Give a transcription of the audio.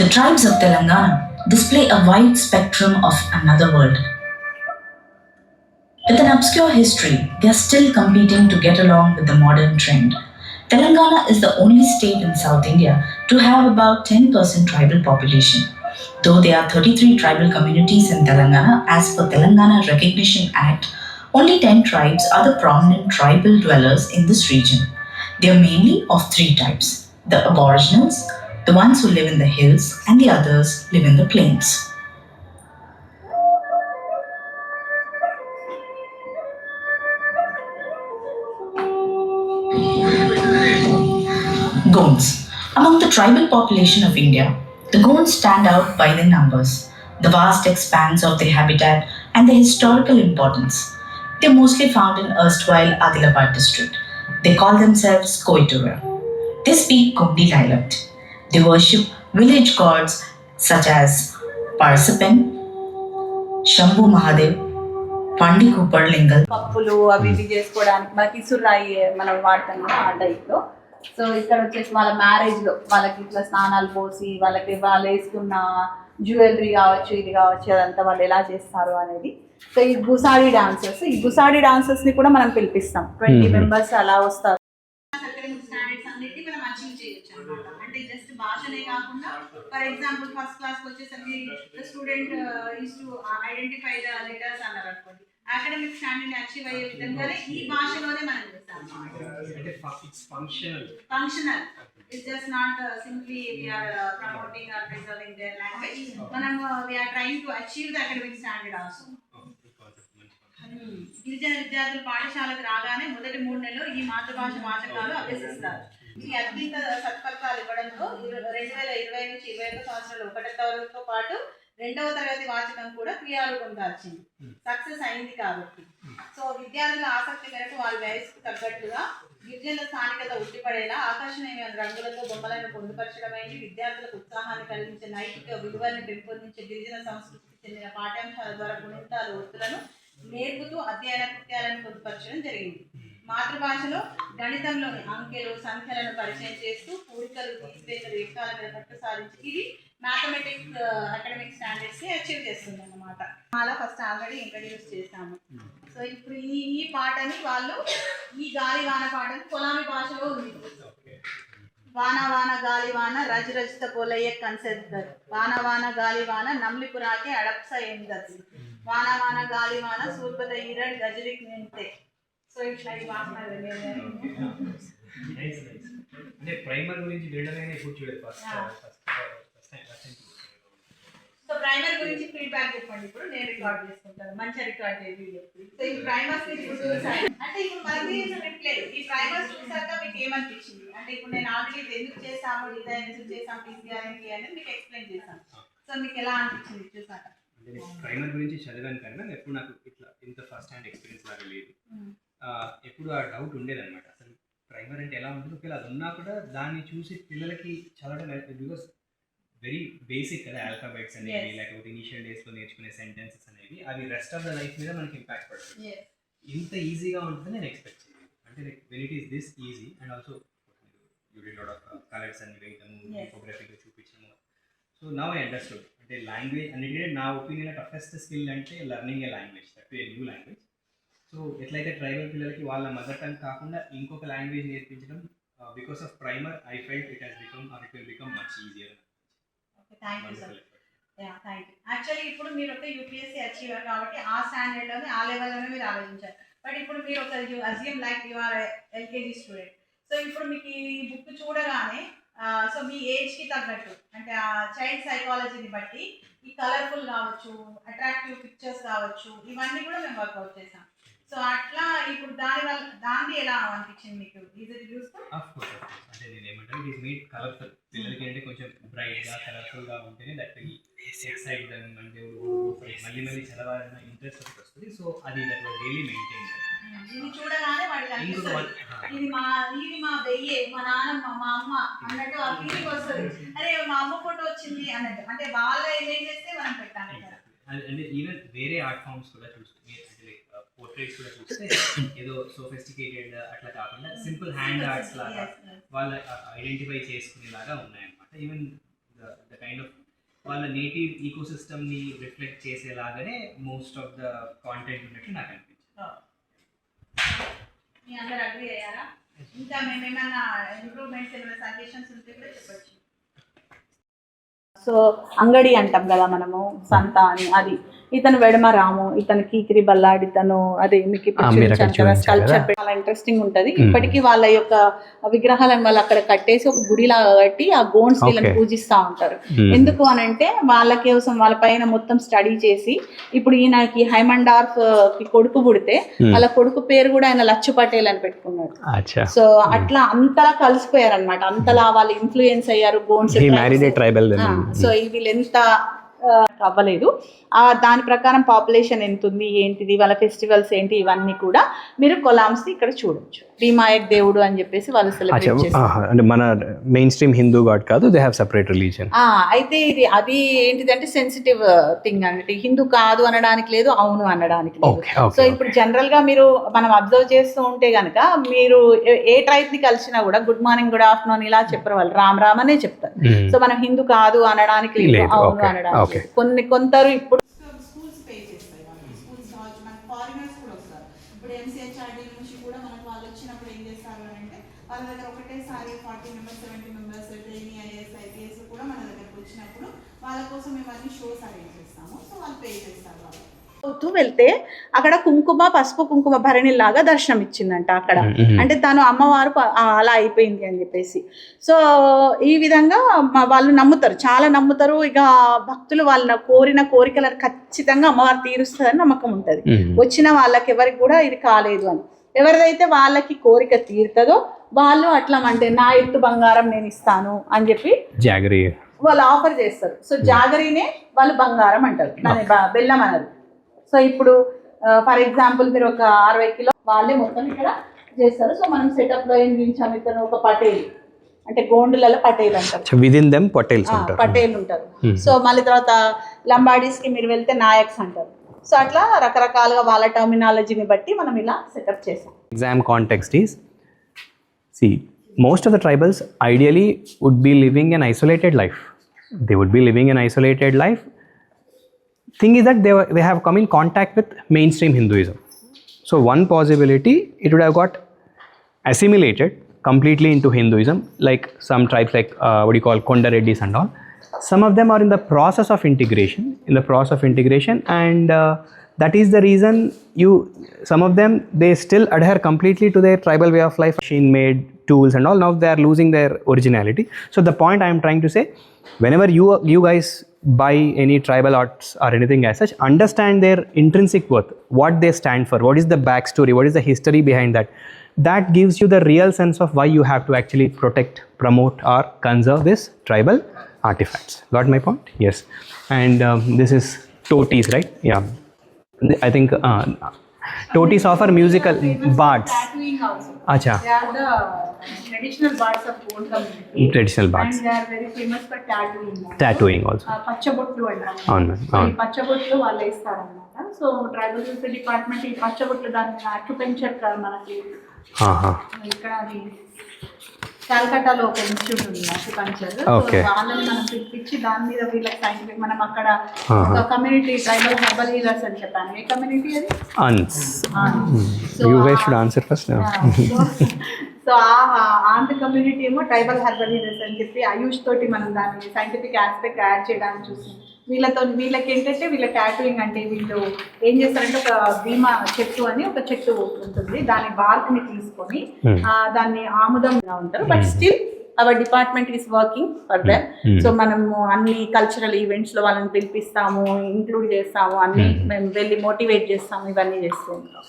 The tribes of Telangana display a wide spectrum of another world. With an obscure history, they are still competing to get along with the modern trend. Telangana is the only state in South India to have about 10% tribal population. Though there are 33 tribal communities in Telangana, as per Telangana Recognition Act, only 10 tribes are the prominent tribal dwellers in this region. They are mainly of three types: the Aboriginals, the ones who live in the hills, and the others live in the plains. Gonds. Among the tribal population of India, the Gonds stand out by their numbers, the vast expanse of their habitat, and their historical importance. They are mostly found in erstwhile Adilabad district. They call themselves Koitura. They speak Gondi dialect. They worship village gods such as Parsapen, Shambhu Mahadev, Pandi Kuparlingal, పప్పులు అవి ఇవి చేసుకోవడానికి మనకి ఇసురాయి మనం వాడతాం కదా ఆ టైప్లో. సో ఇక్కడ వచ్చేసి వాళ్ళ మ్యారేజ్లో వాళ్ళకి ఇట్లా స్నానాలు పోసి వాళ్ళకి వాళ్ళు వేసుకున్న జ్యువెలరీ కావచ్చు ఇది కావచ్చు అదంతా వాళ్ళు ఎలా చేస్తారు అనేది. సో ఈ గుసాడి డాన్సర్స్ని కూడా మనం పిలిపిస్తాం. 20 మెంబర్స్ అలా వస్తారు. స్టాండర్డ్స్ అన్నిటిని మనం అచీవ్ చేయొచ్చు అనమాట. అంటే జస్ట్ భాషనే కాకుండా ఫర్ ఎగ్జాంపుల్ ఫస్ట్ క్లాస్ వచ్చేసరికి student use to identify the letters అన్నారు అనుకోండి, అకాడమిక్ స్టాండర్డ్ అచీవ్ అయ్యే విధంగానే ఈ భాషలోనే మనం చేస్తాం. Functional it's just not simply we are promoting or preserving their language. మనం we are trying to achieve the academic standard also. గిరిజన విద్యార్థులు పాఠశాలకు రాగానే మొదటి 3 నెలలు ఈ మాతృభాష వాచకాలు అభ్యసిస్తారు. ఈ అద్భుత సత్ఫలితాలు ఇవ్వడంతో 2020 నుంచి 21 సంవత్సరాలు 1వ తరగతితో పాటు 2వ తరగతి వాచకం కూడా క్రియారూపం దాల్చింది. సక్సెస్ అయింది కాబట్టి. సో విద్యార్థుల ఆసక్తి మేరకు వారి వయసుకు తగ్గట్టుగా గిరిజనుల స్థానికత ఉట్టిపడేలా ఆకర్షణీయమైన రంగులతో బొమ్మలను పొందుపరచడమైంది. విద్యార్థులకు ఉత్సాహాన్ని కలిగించే నైతిక విలువలను పెంపొందించే గిరిజన సంస్కృతికి చెందిన పాఠ్యాంశాల ద్వారా గుణింతాలు ఒత్తులను నేర్పుతూ అధ్యయన కృత్యాలను పొందుపరచడం జరిగింది. మాతృభాషలో గణితంలోని అంకెలు సంఖ్యలను పరిచయం చేస్తూ పూరికలు తీసివేతలు ఎక్కాల మీద పట్టు సాధించి ఇది మ్యాథమెటిక్స్ అకాడమిక్ స్టాండర్డ్స్ ని అచీవ్ చేస్తుంది అన్నమాట. అలా ఫస్ట్ ఆల్రెడీ ఇంట్రడ్యూస్ చేశాము. సో ఇప్పుడు ఈ పాటని వాళ్ళు ఈ గాలివాన పాటని కొలామి భాషలో ఉంది. వాన వాన గాలివాన రజ్ రజిత పోలయ్య కన్సెద్దర్ వాన వాన గాలివాన నమ్లిపురాకే అడప్స ఏందర్ వాన వాన గాలివాన సూర్పద ఈరడ్ గజలిక్ నింతే. సో ఇట్లా ఈ వాసన అంటే ప్రైమర్ గురించి వీళ్ళనే కూర్చోలేదు ఫస్ట్ సో ప్రైమర్ గురించి ఫీడ్బ్యాక్ చెప్పండి. ఇప్పుడు నేను రికార్డ్ చేసుకుంటాను, మంచిగా రికార్డ్ చేయ వీడియో. సో ఈ ప్రైమర్స్ అంటే ఇప్పుడు మనకి రిప్లేదు ఈ ప్రైమర్స్ చూసాక మీకు ఏమనిపించింది అంటే ఇప్పుడు నేను ఆల్రెడీ ఎందుకు చేస్తాము డిజైన్ ఎందుకు చేస్తాము పీసీఆర్ అనేది మీకు ఎక్స్ప్లెయిన్ చేశాను. సో మీకు ఎలా అనిపించింది చూసాక? ప్రైమర్ గురించి చదివాను కానీ ఎప్పుడు నాకు ఇట్లా ఇంత ఫస్ట్ హ్యాండ్ ఎక్స్పీరియన్స్ లాగా లేదు. ఎప్పుడు ఆ డౌట్ ఉండేదన్నమాట, అసలు ప్రైమర్ అంటే ఎలా ఉంటుంది, ఒకవేళ అది ఉన్నా కూడా దాన్ని చూసి పిల్లలకి చదవడం బికాస్ వెరీ బేసిక్ కదా ఆల్ఫాబెట్స్ అనేవి, లేకపోతే ఇనిషియల్ డేస్లో నేర్చుకునే సెంటెన్సెస్ అనేవి అవి రెస్ట్ ఆఫ్ ద లైఫ్ మీద మనకి ఇంపాక్ట్ పడుతుంది. ఇంత ఈజీగా ఉంటుందని నేను ఎక్స్పెక్ట్ చేయలేదు. అంటే like when it is this easy and also you did lot of colours అని వేయటము ఫోటోగ్రఫీగా చూపించము. సో నౌ ఐ అండర్స్టూడ్ అంటే లాంగ్వేజ్ అనేది నా ఒపీనియన్ టఫెస్ట్ స్కిల్ అంటే learning a language, that a new language. So ఎట్లయితే ట్రైబల్ పిల్లలకి వాళ్ళ మదర్ టంగ్ కాకుండా ఇంకొక లాంగ్వేజ్ నేర్పించడం because of primer I felt it has become or it will become much easier. Thank you sir. Thank you. Actually ఇప్పుడు మీరు ఒక UPSC achiever కాబట్టి ఆ స్టాండర్డ్లోనే ఆ లెవెల్లోనే మీరు ఆలోచించారు. బట్ ఇప్పుడు మీరు ఒక assume like you are LKG student. So ఇప్పుడు మీకు ఈ బుక్ చూడగానే సో మీ ఏజ్కి తగ్గట్టు అంటే ఆ చైల్డ్ సైకాలజీని బట్టి ఈ కలర్ఫుల్ కావచ్చు, అట్రాక్టివ్ పిక్చర్స్ కావచ్చు, ఇవన్నీ కూడా మేము వర్కౌట్ చేసాం. సో అట్లా ఇప్పుడు దాన్ని ఎలా అనిపించింది మీకు? Is it useful? Of course అంటే నేను ఏమంటాను ఇట్ ఈస్ మేడ్ కలర్ఫుల్. పిల్లలకి అంటే కొంచెం బ్రైట్గా కలర్ఫుల్గా ఉంటేనే దట్ విల్ ఎక్సైట్ దెమ్ అంటే మళ్ళీ మళ్ళీ చదవాలన్న ఇంట్రెస్ట్ ఒకటి వస్తుంది. సో అది దట్ వాజ్ రియల్లీ మెయింటైన్. ఇది చూడగానే వాడికి అనిపిస్తుంది ఇది మా వెయ్యే మా నాన్నమ్మ మా అమ్మ అన్నట్టు ఆ ఫీలింగ్ వస్తుంది. అరే మా అమ్మ ఫోటో వచ్చింది అన్నట్టు. అంటే వాళ్ళ ఏం చేస్తే మనం పెట్టాలి. అంటే ఈవెన్ వేరే ఆర్ట్ ఫామ్స్ కూడా చూస్తే పోర్ట్రేట్స్ కూడా చూస్తే ఏదో సోఫిస్టికేటెడ్ అట్లా కాకుండా సింపుల్ హ్యాండ్ ఆర్ట్స్ లాగా వాళ్ళు ఐడెంటిఫై చేసుకునేలాగా ఉన్నాయన్నమాట. ఈవెన్ ద కైండ్ ఆఫ్ వాళ్ళ నేటివ్ ఈకో సిస్టమ్ని రిఫ్లెక్ట్ చేసేలాగానే మోస్ట్ ఆఫ్ ద కాంటెంట్ ఉన్నట్టు నాకు అనిపించింది. మీ అందరు అగ్రీ అయ్యారా? ఇంకా మేము ఏమైనా ఇంప్రూవ్మెంట్స్ ఏమైనా సజెషన్స్ ఉంటే కూడా చెప్పచ్చు. సో అంగడి అంటాం కదా మనము, సంత అని, అది ఇతను వెడమ రాము, ఇతను కీకిరి బల్లాడి, ఇతను అదే మీకు స్కల్ప్చర్ చాలా ఇంట్రెస్టింగ్ ఉంటది. ఇప్పటికీ వాళ్ళ యొక్క విగ్రహాలను వాళ్ళు అక్కడ కట్టేసి ఒక గుడిలాగా కట్టి ఆ గోండ్స్ వీళ్ళని పూజిస్తూ ఉంటారు. ఎందుకు అని అంటే వాళ్ళ కోసం వాళ్ళ పైన మొత్తం స్టడీ చేసి, ఇప్పుడు ఈయనకి హైమండార్ఫ్ కి కొడుకు పుడితే వాళ్ళ కొడుకు పేరు కూడా ఆయన లచ్చు పటేల్ అని పెట్టుకున్నాడు. సో అట్లా అంతలా కలిసిపోయారు అనమాట, అంతలా వాళ్ళు ఇన్ఫ్లుయెన్స్ అయ్యారు గోండ్స్. సో వీళ్ళు ఎంత అవ్వలేదు, దాని ప్రకారం పాపులేషన్ ఎంత ఉంది ఏంటిది, వాళ్ళ ఫెస్టివల్స్ ఏంటి, ఇవన్నీ కూడా మీరు కొలామ్స్ ఇక్కడ చూడొచ్చు. భీమాయక్ దేవుడు అని చెప్పేసి వాళ్ళు సెలబ్రేట్ చేస్తారు. అంటే మన మెయిన్ స్ట్రీమ్ హిందూ గాడ్ కాదు, దే హావ్ సెపరేట్ రిలీజియన్. అయితే ఇది అది ఏంటిదంటే సెన్సిటివ్ థింగ్ అంటే హిందూ కాదు అనడానికి లేదు, అవును అనడానికి లేదు. సో ఇప్పుడు జనరల్ గా మీరు మనం అబ్జర్వ్ చేస్తూ ఉంటే గనక మీరు ఏ ట్రైబ్ ని కలిసినా కూడా గుడ్ మార్నింగ్ గుడ్ ఆఫ్టర్నూన్ ఇలా చెప్పరు, వాళ్ళు రామ్ రామ్ అనే చెప్తారు. సో మనం హిందూ కాదు అనడానికి లేదు, అవును అనడానికి. కొందరు ఇప్పుడు స్కూల్స్ పే చేస్తాయి, స్కూల్స్ మనకి ఫారినర్స్ కూడా వస్తారు. ఇప్పుడు ఎంసీహెచ్ఆర్డీ నుంచి కూడా మనకు వాళ్ళు వచ్చినప్పుడు ఏం చేస్తారు అంటే వాళ్ళ దగ్గర ఒకటేసారి 40 మెంబర్స్ 70 మెంబర్స్ ట్రైనింగ్ ఐఏఎస్ కూడా మన దగ్గరకు వచ్చినప్పుడు వాళ్ళ కోసం మేము అన్ని షోస్ అరేంజ్ చేస్తాము. సో వాళ్ళు పే చేస్తారు. వాళ్ళు అవుతూ వెళ్తే అక్కడ కుంకుమ పసుపు కుంకుమ భరణి లాగా దర్శనం ఇచ్చిందంట అక్కడ, అంటే తను అమ్మవారు అలా అయిపోయింది అని చెప్పేసి. సో ఈ విధంగా వాళ్ళు నమ్ముతారు, చాలా నమ్ముతారు. ఇక భక్తులు వాళ్ళ కోరిన కోరికలను ఖచ్చితంగా అమ్మవారు తీరుస్తుందని నమ్మకం ఉంటుంది. వచ్చిన వాళ్ళకి ఎవరికి కూడా ఇది కాలేదు అని, ఎవరిదైతే వాళ్ళకి కోరిక తీరుతుందో వాళ్ళు అట్లా అంటే నా ఎత్తు బంగారం నేను ఇస్తాను అని చెప్పి జాగరీ వాళ్ళు ఆఫర్ చేస్తారు. సో జాగరీనే వాళ్ళు బంగారం అంటారు, దాని బెల్లం అన్నది. సో ఇప్పుడు ఫర్ ఎగ్జాంపుల్ మీరు ఒక 60 కిలో వాళ్ళే మొత్తం ఇక్కడ చేస్తారు. సో మనం సెటప్ లో ఏం చూపించాము, ఇతను ఒక పటేల్ అంటే గోండులలో పటేల్ అంటారు, విదిన్ దెమ్ పటేల్స్ ఉంటారు, పటేల్ ఉంటారు. సో మళ్ళీ తర్వాత లంబాడీస్ కి మీరు వెళ్తే నాయక్స్ అంటారు. సో అట్లా రకరకాలుగా వాళ్ళ టర్మినాలజీని బట్టి మనం ఇలా సెటప్ చేసాం. Exam context is, see, most of the tribals ideally would be living an isolated life. They would be living an isolated life. Thing is that they have come in contact with mainstream Hinduism. So one possibility, it would have got assimilated completely into Hinduism, like some tribes like what you call Konda Reddys and all. Some of them are in the process of integration, and that is the reason some of them, they still adhere completely to their tribal way of life, machine made tools and all. Now they are losing their originality. So the point I am trying to say, whenever you guys buy any tribal arts or anything as such, understand their intrinsic worth, what they stand for, what is the backstory, what is the history behind that. That gives you the real sense of why you have to actually protect, promote or conserve this tribal artifacts. Got my point? Yes. And this is totis, right? Yeah, I think totis offer musical bards. Tattooing also. Acha. They are the traditional bards of Gond community. Traditional bards. And they are very famous for tattooing. Tattooing also. పచ్చబొట్లు అంటారు. అవును. ఈ పచ్చబొట్లు వాళ్ళు వేస్తారన్నమాట. So tribal welfare department ఈ పచ్చబొట్లు దాని acupuncture మనకి ఇక్కడ అది కలకట్టాలో ఒక ఇన్స్టిట్యూట్ ఉంది అక్యుపెంచర్. వాళ్ళని మనం పిలిపించి దాని మీద వీళ్ళకి సైంటిఫిక్ మనం అక్కడ ఒక కమ్యూనిటీ ట్రైబల్ హెర్బల్ హీలర్స్ అని చెప్పాను. ఏ కమ్యూనిటీ అది? You guys should answer first now. So Andhra community ఏమో ట్రైబల్ హెర్బల్ హీలర్స్ అని చెప్పి ఆయుష్ తోటి మనం దాన్ని సైంటిఫిక్ ఆస్పెక్ట్ యాడ్ చేయడానికి చూసాం. వీళ్ళకి ఏంటంటే వీళ్ళ టాటూయింగ్ అంటే వీళ్ళు ఏం చేస్తారంటే ఒక భీమా చెట్టు అని ఒక చెట్టు ఉంటుంది, దాని బార్క్ ని తీసుకొని దాన్ని ఆముదంగా ఉంటారు. But still our department is working for them. So మనము అన్ని కల్చరల్ ఈవెంట్స్ లో వాళ్ళని పిలిపిస్తాము, ఇంక్లూడ్ చేస్తాము, అన్ని మేము వెళ్ళి మోటివేట్ చేస్తాము, ఇవన్నీ చేస్తూ ఉంటాం.